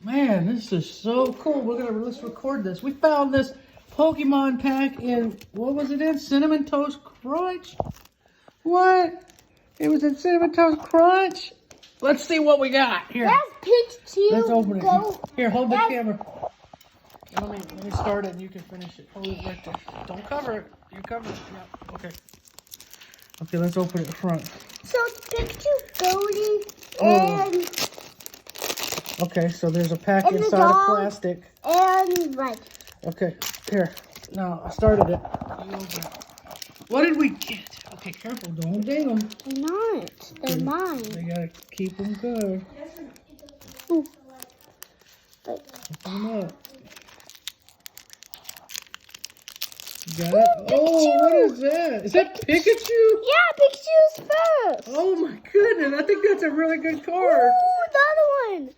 Man, this is so cool. Let's record this. We found this Pokemon pack in, what was it in? Cinnamon Toast Crunch? What? It was in Cinnamon Toast Crunch? Let's see what we got. Here. That's Pikachu. Let's open it. Here, hold the camera. Let me start it and you can finish it. Hold it right there. Don't cover it. You cover it. Yeah. Okay. Okay, let's open it front. So Pikachu, Goldie, and... Okay, so there's a pack inside of plastic. And red. Okay, here. Now, I started it. What did we get? Okay, careful. Don't ding them. They're not. They're mine. They gotta keep them good. Ooh. Open them up. You got it? Oh, what is that? Is that Pikachu? Yeah, Pikachu's first. Oh my goodness, I think that's a really good card. Ooh, the other one.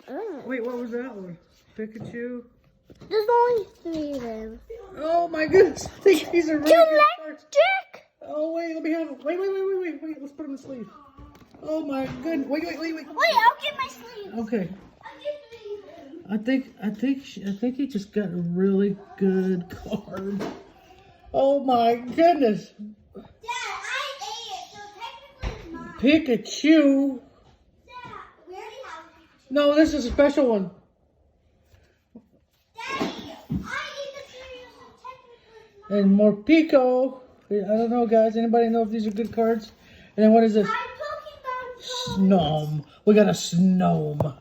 Oh. Wait, what was that one? Pikachu? There's only 3 of them. Oh my goodness, I think these are really good cards. Electric. Oh wait, let me have it. Wait, let's put them in the sleeve. Oh my goodness, wait. Wait, I'll get my sleeve. Okay. I'll get 3 of them. I think he just got a really good card. Oh my goodness. Dad, I ate it, so technically it's mine. Pikachu. Dad, we already have Pikachu. No, this is a special one. Daddy, I ate the cereal, so technically it's mine. And more Pico. I don't know, guys. Anybody know if these are good cards? And then what is this? I'm Pokemon. Snom. We got a Snom.